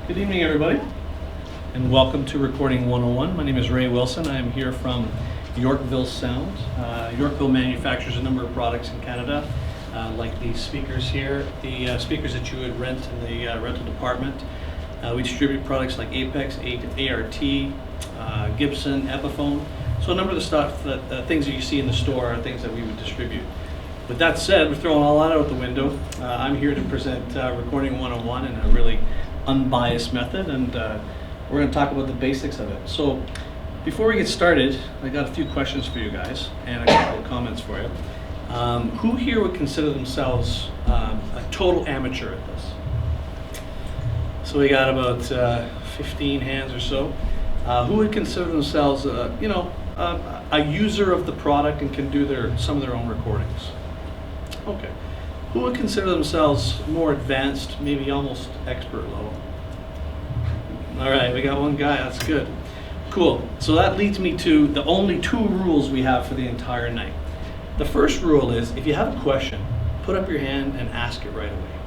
Good evening, everybody, and welcome to Recording 101. My name is Ray Wilson. I am here from Yorkville Sound. Yorkville manufactures a number of products in Canada, like these speakers here, the speakers that you would rent in the rental department. We distribute products like Apex, ART, Gibson, Epiphone. So a number of the stuff, things that you see in the store are things that we would distribute. With that said, we're throwing all that out the window. I'm here to present Recording 101 in a really unbiased method, and we're going to talk about the basics of it. So before we get started, I got a few questions for you guys and a couple of comments for you. Who here would consider themselves a total amateur at this? So we got about 15 hands or so. Who would consider themselves a user of the product and can do some of their own recordings? Okay. Who would consider themselves more advanced, maybe almost expert level? All right, we got one guy, that's good. Cool, so that leads me to the only two rules we have for the entire night. The first rule is, if you have a question, put up your hand and ask it right away.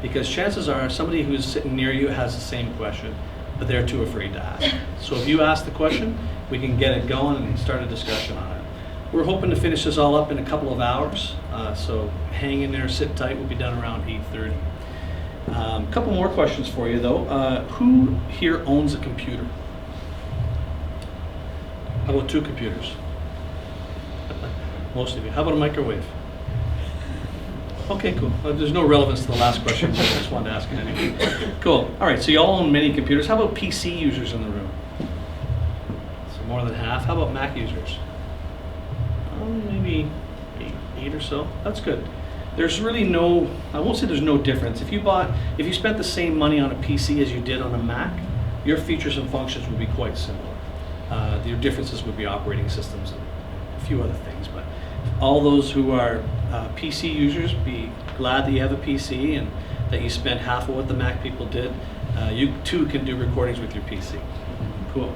Because chances are somebody who's sitting near you has the same question, but they're too afraid to ask. So if you ask the question, we can get it going and start a discussion on it. We're hoping to finish this all up in a couple of hours, so hang in there, sit tight. We'll be done around 8:30. A couple more questions for you, though. Who here owns a computer? How about two computers? Most of you. How about a microwave? Okay, cool. There's no relevance to the last question, but I just wanted to ask it anyway. Cool. All right, so you all own many computers. How about PC users in the room? So more than half. How about Mac users? Maybe eight or so. That's good. There's really no, I won't say there's no difference. If you spent the same money on a PC as you did on a Mac, your features and functions would be quite similar. Your differences would be operating systems and a few other things. But all those who are PC users, be glad that you have a PC and that you spent half of what the Mac people did. You too can do recordings with your PC. Cool.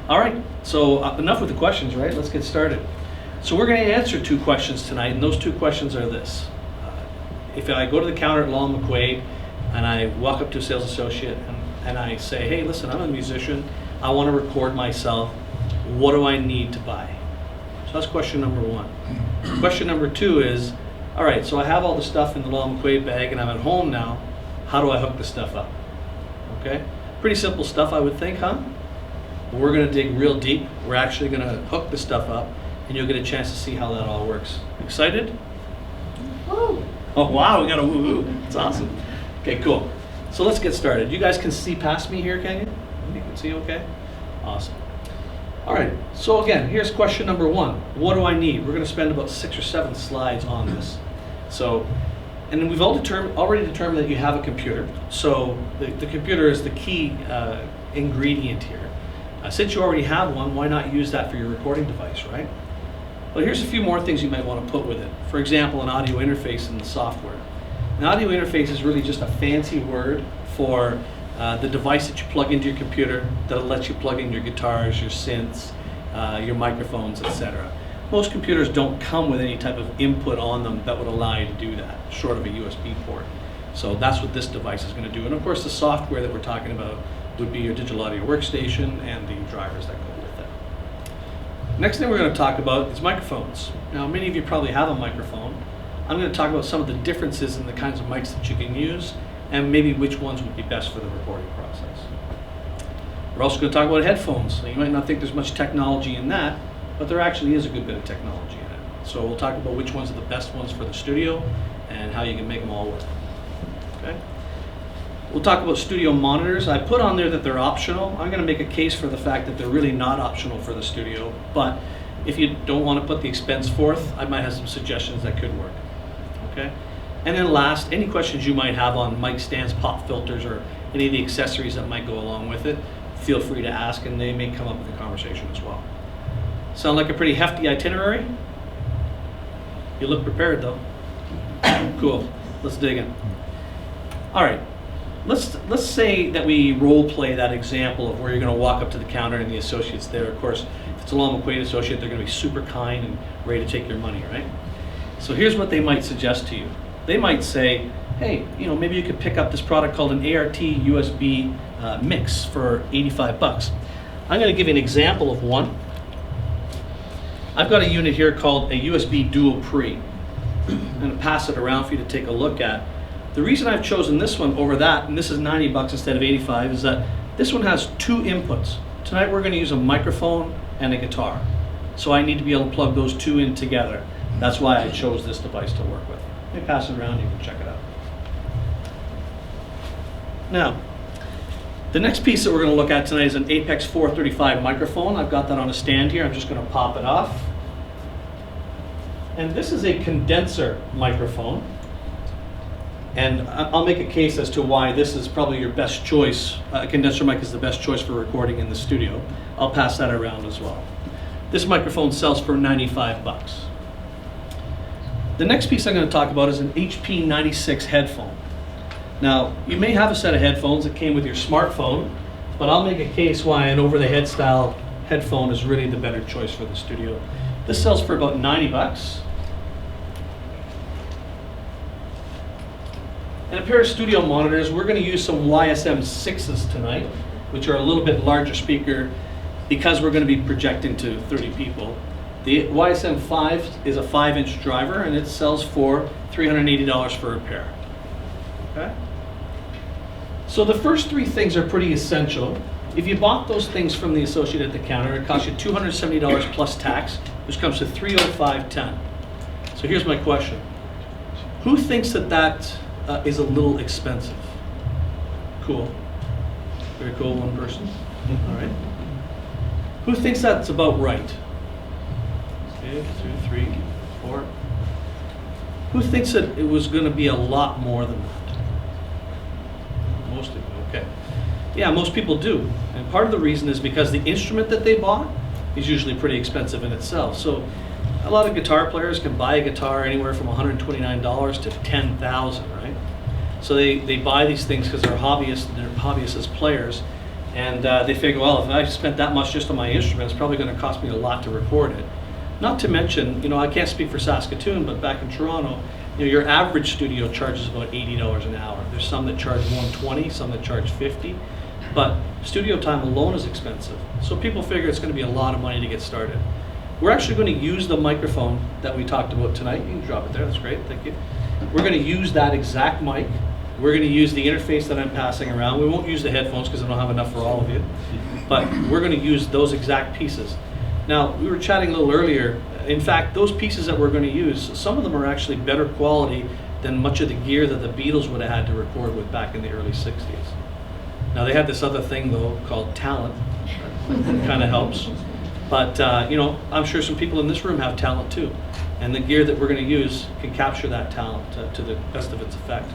All right, so enough with the questions, right? Let's get started. So we're going to answer two questions tonight, and those two questions are this. If I go to the counter at McQuade and I walk up to a sales associate and I say, hey, listen, I'm a musician, I want to record myself, what do I need to buy? So that's question number one. Question number two is, all right, so I have all the stuff in the McQuade bag and I'm at home now, how do I hook the stuff up? Okay, pretty simple stuff I would think, huh? We're going to dig real deep. We're actually going to hook the stuff up, and you'll get a chance to see how that all works. Excited? Woo! Oh wow, we got a woo-woo. That's awesome. Okay, cool. So let's get started. You guys can see past me here, can you? You can see okay? Awesome. All right, so again, here's question number one. What do I need? We're going to spend about 6 or 7 slides on this. So, and we've already determined that you have a computer. So the computer is the key ingredient here. Since you already have one, why not use that for your recording device, right? Well, here's a few more things you might want to put with it. For example, an audio interface in the software. An audio interface is really just a fancy word for the device that you plug into your computer that lets you plug in your guitars, your synths, your microphones, etc. Most computers don't come with any type of input on them that would allow you to do that, short of a USB port. So that's what this device is going to do. And of course, the software that we're talking about would be your digital audio workstation and the drivers that go with it. Next thing we're going to talk about is microphones. Now, many of you probably have a microphone. I'm going to talk about some of the differences in the kinds of mics that you can use and maybe which ones would be best for the recording process. We're also going to talk about headphones. So you might not think there's much technology in that, but there actually is a good bit of technology in it. So we'll talk about which ones are the best ones for the studio and how you can make them all work. Okay? We'll talk about studio monitors. I put on there that they're optional. I'm going to make a case for the fact that they're really not optional for the studio, but if you don't want to put the expense forth, I might have some suggestions that could work. Okay? And then last, any questions you might have on mic stands, pop filters, or any of the accessories that might go along with it, feel free to ask, and they may come up in the conversation as well. Sound like a pretty hefty itinerary? You look prepared though. Cool. Let's dig in. All right. Let's say that we role play that example of where you're going to walk up to the counter and the associate's there. Of course, if it's a McQuade associate, they're going to be super kind and ready to take your money, right? So here's what they might suggest to you. They might say, hey, maybe you could pick up this product called an ART USB mix for 85 bucks. I'm going to give you an example of one. I've got a unit here called a USB Dual Pre. I'm going to pass it around for you to take a look at. The reason I've chosen this one over that, and this is 90 bucks instead of 85, is that this one has two inputs. Tonight we're going to use a microphone and a guitar. So I need to be able to plug those two in together. That's why I chose this device to work with. Let me pass it around, you can check it out. Now, the next piece that we're going to look at tonight is an Apex 435 microphone. I've got that on a stand here. I'm just going to pop it off. And this is a condenser microphone. And I'll make a case as to why this is probably your best choice. A condenser mic is the best choice for recording in the studio. I'll pass that around as well. This microphone sells for 95 bucks. The next piece I'm going to talk about is an HP 96 headphone. Now, you may have a set of headphones that came with your smartphone, but I'll make a case why an over-the-head style headphone is really the better choice for the studio. This sells for about 90 bucks. And a pair of studio monitors. We're going to use some YSM 6s tonight, which are a little bit larger speaker because we're going to be projecting to 30 people. The YSM 5 is a 5-inch driver, and it sells for $380 for a pair. Okay? So the first three things are pretty essential. If you bought those things from the associate at the counter, it costs you $270 plus tax, which comes to $305.10. So here's my question. Who thinks that is a little expensive? Cool. Very cool, one person. All right. Who thinks that's about right? 2, 3, 4. Who thinks that it was going to be a lot more than that? Most people, okay. Yeah, most people do. And part of the reason is because the instrument that they bought is usually pretty expensive in itself. So a lot of guitar players can buy a guitar anywhere from $129 to $10,000, right? So they buy these things because they're hobbyists as players. And they figure, well, if I spent that much just on my instrument, it's probably going to cost me a lot to record it. Not to mention, I can't speak for Saskatoon, but back in Toronto, your average studio charges about $80 an hour. There's some that charge $120, some that charge $50, but studio time alone is expensive. So people figure it's going to be a lot of money to get started. We're actually going to use the microphone that we talked about tonight. You can drop it there, that's great, thank you. We're going to use that exact mic. We're going to use the interface that I'm passing around. We won't use the headphones because I don't have enough for all of you, but we're going to use those exact pieces. Now, we were chatting a little earlier. In fact, those pieces that we're going to use, some of them are actually better quality than much of the gear that the Beatles would have had to record with back in the early 60s. Now, they had this other thing, though, called talent. That kind of helps. But, I'm sure some people in this room have talent, too. And the gear that we're going to use can capture that talent to the best of its effect.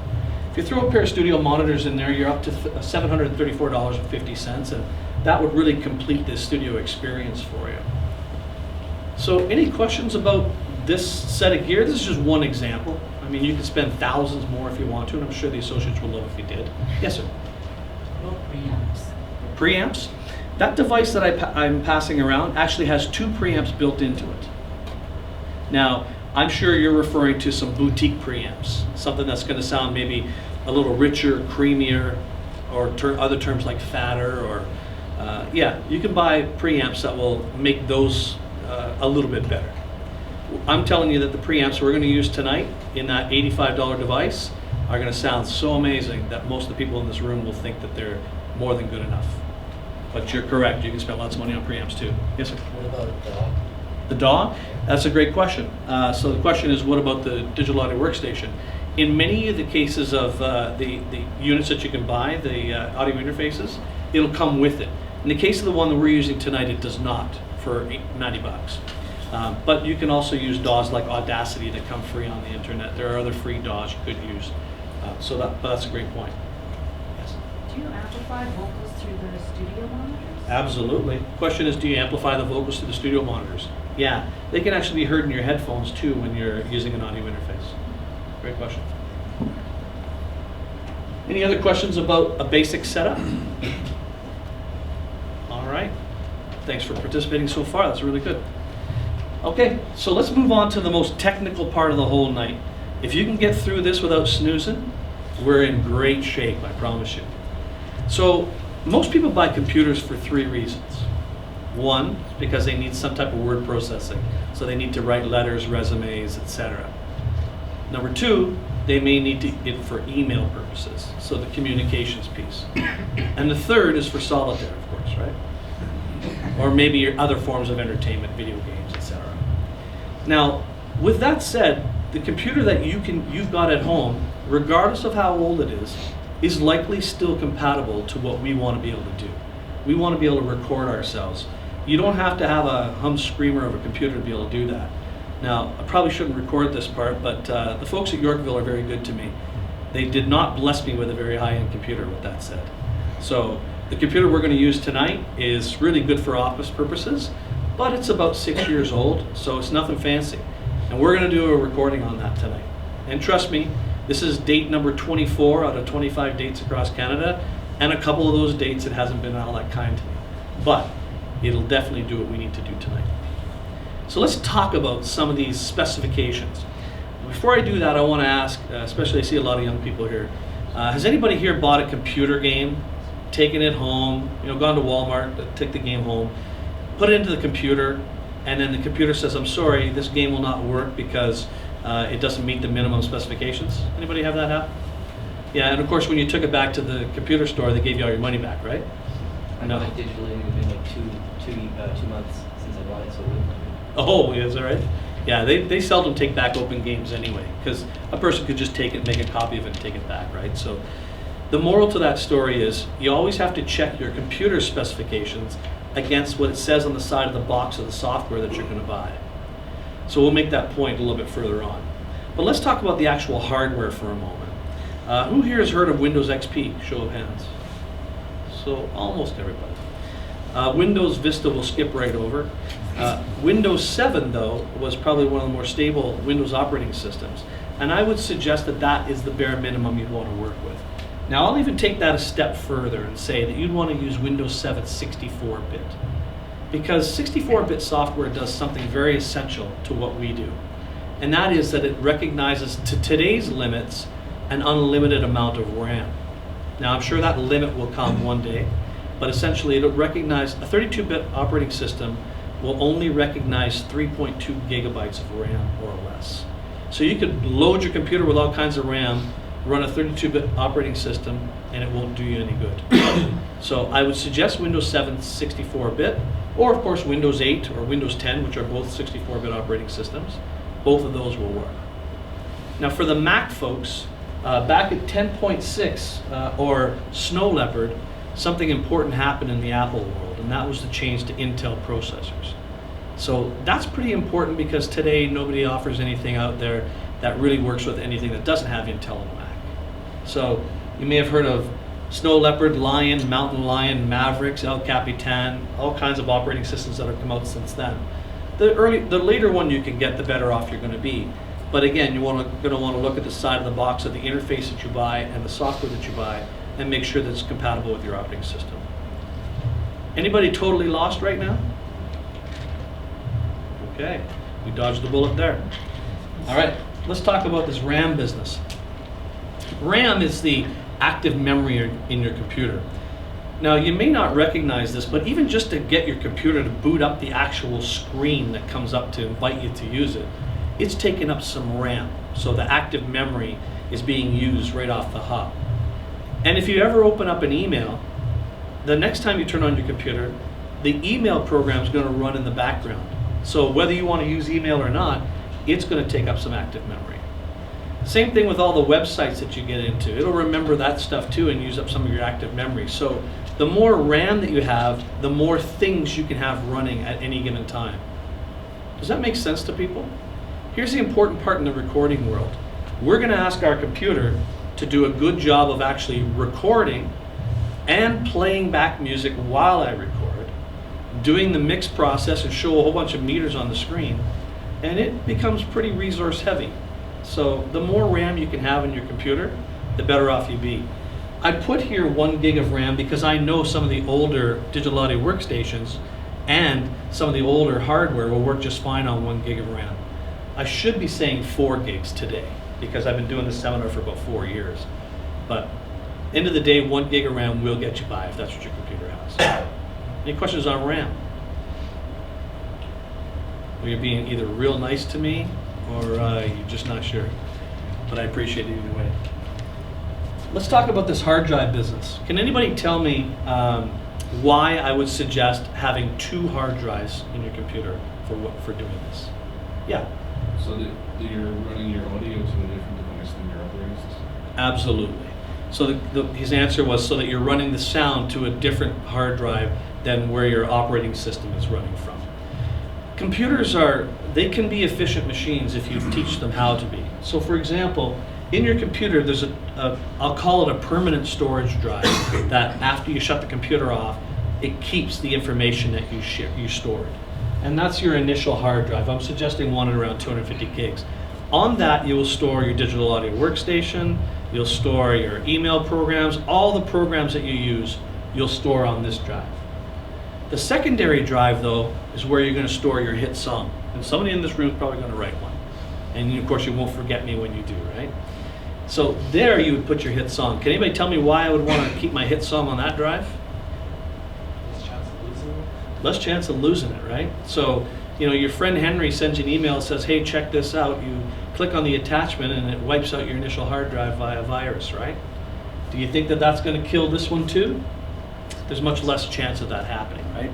If you throw a pair of studio monitors in there, you're up to $734.50, and that would really complete this studio experience for you. So any questions about this set of gear? This is just one example. I mean, you could spend thousands more if you want to, and I'm sure the associates would love if you did. Yes, sir? Well, preamps. Preamps? That device that I'm passing around actually has 2 preamps built into it. Now, I'm sure you're referring to some boutique preamps, something that's going to sound maybe a little richer, creamier, or other terms like fatter, or yeah, you can buy preamps that will make those a little bit better. I'm telling you that the preamps we're going to use tonight in that $85 device are going to sound so amazing that most of the people in this room will think that they're more than good enough. But you're correct, you can spend lots of money on preamps too. Yes, sir? What about a DAW? The DAW? That's a great question. So the question is, what about the digital audio workstation? In many of the cases of the units that you can buy, the audio interfaces, it'll come with it. In the case of the one that we're using tonight, it does not for 90 bucks. But you can also use DAWs like Audacity that come free on the internet. There are other free DAWs you could use. But that's a great point. Yes? Do you amplify vocals through the studio monitors? Absolutely. Question is, do you amplify the vocals to the studio monitors? Yeah, they can actually be heard in your headphones too when you're using an audio interface. Great question. Any other questions about a basic setup? All right. Thanks for participating so far. That's really good. Okay, so let's move on to the most technical part of the whole night. If you can get through this without snoozing, we're in great shape, I promise you. So most people buy computers for 3 reasons. One, because they need some type of word processing. So they need to write letters, resumes, etc. Number 2, they may need it for email purposes, so the communications piece. And the third is for solitaire, of course, right? Or maybe your other forms of entertainment, video games, etc. Now, with that said, the computer that you've got at home, regardless of how old it is likely still compatible to what we want to be able to do. We want to be able to record ourselves. You don't have to have a hum screamer of a computer to be able to do that. Now, I probably shouldn't record this part, but the folks at Yorkville are very good to me. They did not bless me with a very high-end computer, with that said. So the computer we're going to use tonight is really good for office purposes, but it's about 6 years old, so it's nothing fancy. And we're going to do a recording on that tonight. And trust me, this is date number 24 out of 25 dates across Canada, and a couple of those dates it hasn't been all that kind to me. But it'll definitely do what we need to do tonight. So let's talk about some of these specifications. Before I do that, I want to ask, especially I see a lot of young people here, has anybody here bought a computer game, taken it home, gone to Walmart, took the game home, put it into the computer, and then the computer says, I'm sorry, this game will not work because it doesn't meet the minimum specifications? Anybody have that happen? Yeah, and of course when you took it back to the computer store, they gave you all your money back, right? I know digitally it's been like two months since I bought it, so it wouldn't. Oh, is that right? Yeah, they seldom take back open games anyway, because a person could just take it, make a copy of it, and take it back, right? So the moral to that story is you always have to check your computer specifications against what it says on the side of the box of the software that you're going to buy. So we'll make that point a little bit further on. But let's talk about the actual hardware for a moment. Who here has heard of Windows XP? Show of hands. So almost everybody. Windows Vista will skip right over. Windows 7, though, was probably one of the more stable Windows operating systems. And I would suggest that that is the bare minimum you'd want to work with. Now, I'll even take that a step further and say that you'd want to use Windows 7 64-bit. Because 64-bit software does something very essential to what we do. And that is that it recognizes, to today's limits, an unlimited amount of RAM. Now, I'm sure that limit will come one day, but essentially it'll recognize, a 32-bit operating system will only recognize 3.2 gigabytes of RAM or less. So you could load your computer with all kinds of RAM, run a 32-bit operating system, and it won't do you any good. So I would suggest Windows 7 64-bit, or of course Windows 8 or Windows 10, which are both 64-bit operating systems. Both of those will work. Now for the Mac folks, back at 10.6 or Snow Leopard, something important happened in the Apple world, and that was the change to Intel processors. So that's pretty important because today nobody offers anything out there that really works with anything that doesn't have Intel on the Mac. So you may have heard of Snow Leopard, Lion, Mountain Lion, Mavericks, El Capitan, all kinds of operating systems that have come out since then. The later one you can get, the better off you're going to be. But again, you're going to want to look at the side of the box of the interface that you buy and the software that you buy and make sure that it's compatible with your operating system. Anybody totally lost right now? Okay, we dodged the bullet there. All right, let's talk about this RAM business. RAM is the active memory in your computer. Now, you may not recognize this, but even just to get your computer to boot up the actual screen that comes up to invite you to use it, it's taking up some RAM. So the active memory is being used right off the hop. And if you ever open up an email, the next time you turn on your computer, the email program is going to run in the background. So whether you want to use email or not, it's going to take up some active memory. Same thing with all the websites that you get into. It'll remember that stuff too and use up some of your active memory. So the more RAM that you have, the more things you can have running at any given time. Does that make sense to people? Here's the important part in the recording world. We're going to ask our computer to do a good job of actually recording and playing back music while I record, doing the mix process and show a whole bunch of meters on the screen, and it becomes pretty resource heavy. So the more RAM you can have in your computer, the better off you be. I put here 1 gig of RAM because I know some of the older digital audio workstations and some of the older hardware will work just fine on 1 gig of RAM. I should be saying 4 gigs today because I've been doing this seminar for about 4 years. But end of the day, 1 gig of RAM will get you by if that's what your computer has. Any questions on RAM? Well, you're being either real nice to me or you're just not sure. But I appreciate it either way. Let's talk about this hard drive business. Can anybody tell me why I would suggest having 2 hard drives in your computer for doing this? Yeah. So that you're running your audio to a different device than your operating system? Absolutely. So his answer was so that you're running the sound to a different hard drive than where your operating system is running from. Computers they can be efficient machines if you teach them how to be. So for example, in your computer there's I'll call it a permanent storage drive that after you shut the computer off, it keeps the information that you stored. And that's your initial hard drive. I'm suggesting one at around 250 gigs. On that, you will store your digital audio workstation, you'll store your email programs, all the programs that you use, you'll store on this drive. The secondary drive, though, is where you're going to store your hit song. And somebody in this room is probably going to write one. And of course, you won't forget me when you do, right? So there you would put your hit song. Can anybody tell me why I would want to keep my hit song on that drive? Less chance of losing it, right? So, your friend Henry sends you an email that says, hey, check this out. You click on the attachment and it wipes out your initial hard drive via virus, right? Do you think that that's going to kill this one too? There's much less chance of that happening, right?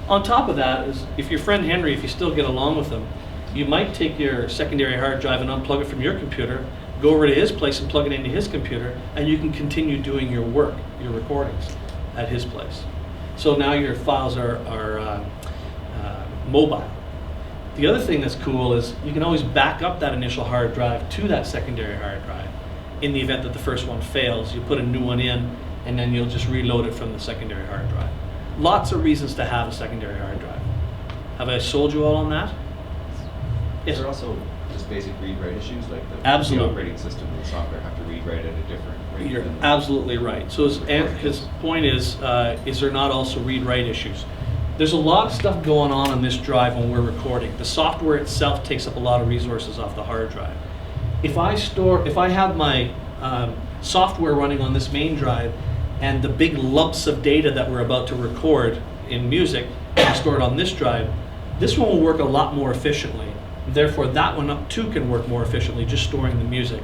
On top of that, is if your friend Henry, if you still get along with him, you might take your secondary hard drive and unplug it from your computer, go over to his place and plug it into his computer, and you can continue doing your work, your recordings, at his place. So now your files are mobile. The other thing that's cool is you can always back up that initial hard drive to that secondary hard drive. In the event that the first one fails, you put a new one in, and then you'll just reload it from the secondary hard drive. Lots of reasons to have a secondary hard drive. Have I sold you all on that? Yes. Is there also just basic read-write issues, like the Absolutely. operating system and the software have to read-write at a different rate? You're than absolutely right. So his point is there not also read-write issues? There's a lot of stuff going on this drive when we're recording. The software itself takes up a lot of resources off the hard drive. If I have my software running on this main drive and the big lumps of data that we're about to record in music are stored on this drive, this one will work a lot more efficiently. Therefore, that one up too can work more efficiently, just storing the music.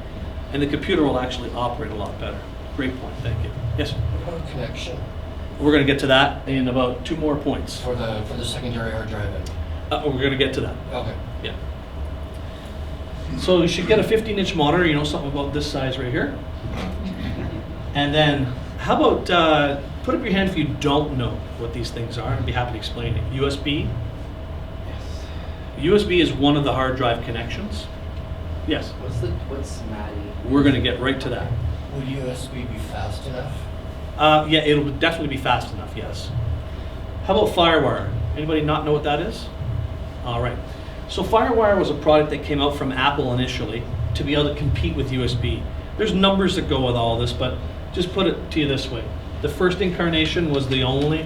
And the computer will actually operate a lot better. Great point, thank you. Yes? What about connection We're going to get to that in about 2 more points. for the secondary hard drive? We're going to get to that. Okay. Yeah. So you should get a 15-inch monitor, something about this size right here. And then, how about, put up your hand if you don't know what these things are. I'd be happy to explain it. USB. USB is one of the hard drive connections. Yes. What's MADI? We're going to get right to that. Will USB be fast enough? Yeah, it'll definitely be fast enough, yes. How about Firewire? Anybody not know what that is? All right. So Firewire was a product that came out from Apple initially to be able to compete with USB. There's numbers that go with all this, but just put it to you this way. The first incarnation was the only.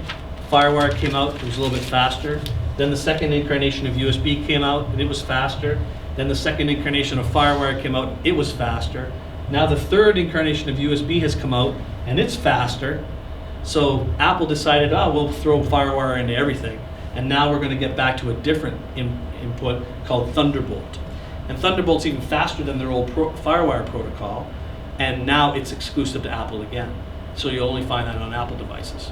Firewire came out, it was a little bit faster. Then the second incarnation of USB came out, and it was faster. Then the second incarnation of Firewire came out, it was faster. Now the third incarnation of USB has come out, and it's faster. So Apple decided, we'll throw Firewire into everything. And now we're going to get back to a different input called Thunderbolt. And Thunderbolt's even faster than their old Firewire protocol. And now it's exclusive to Apple again. So you'll only find that on Apple devices.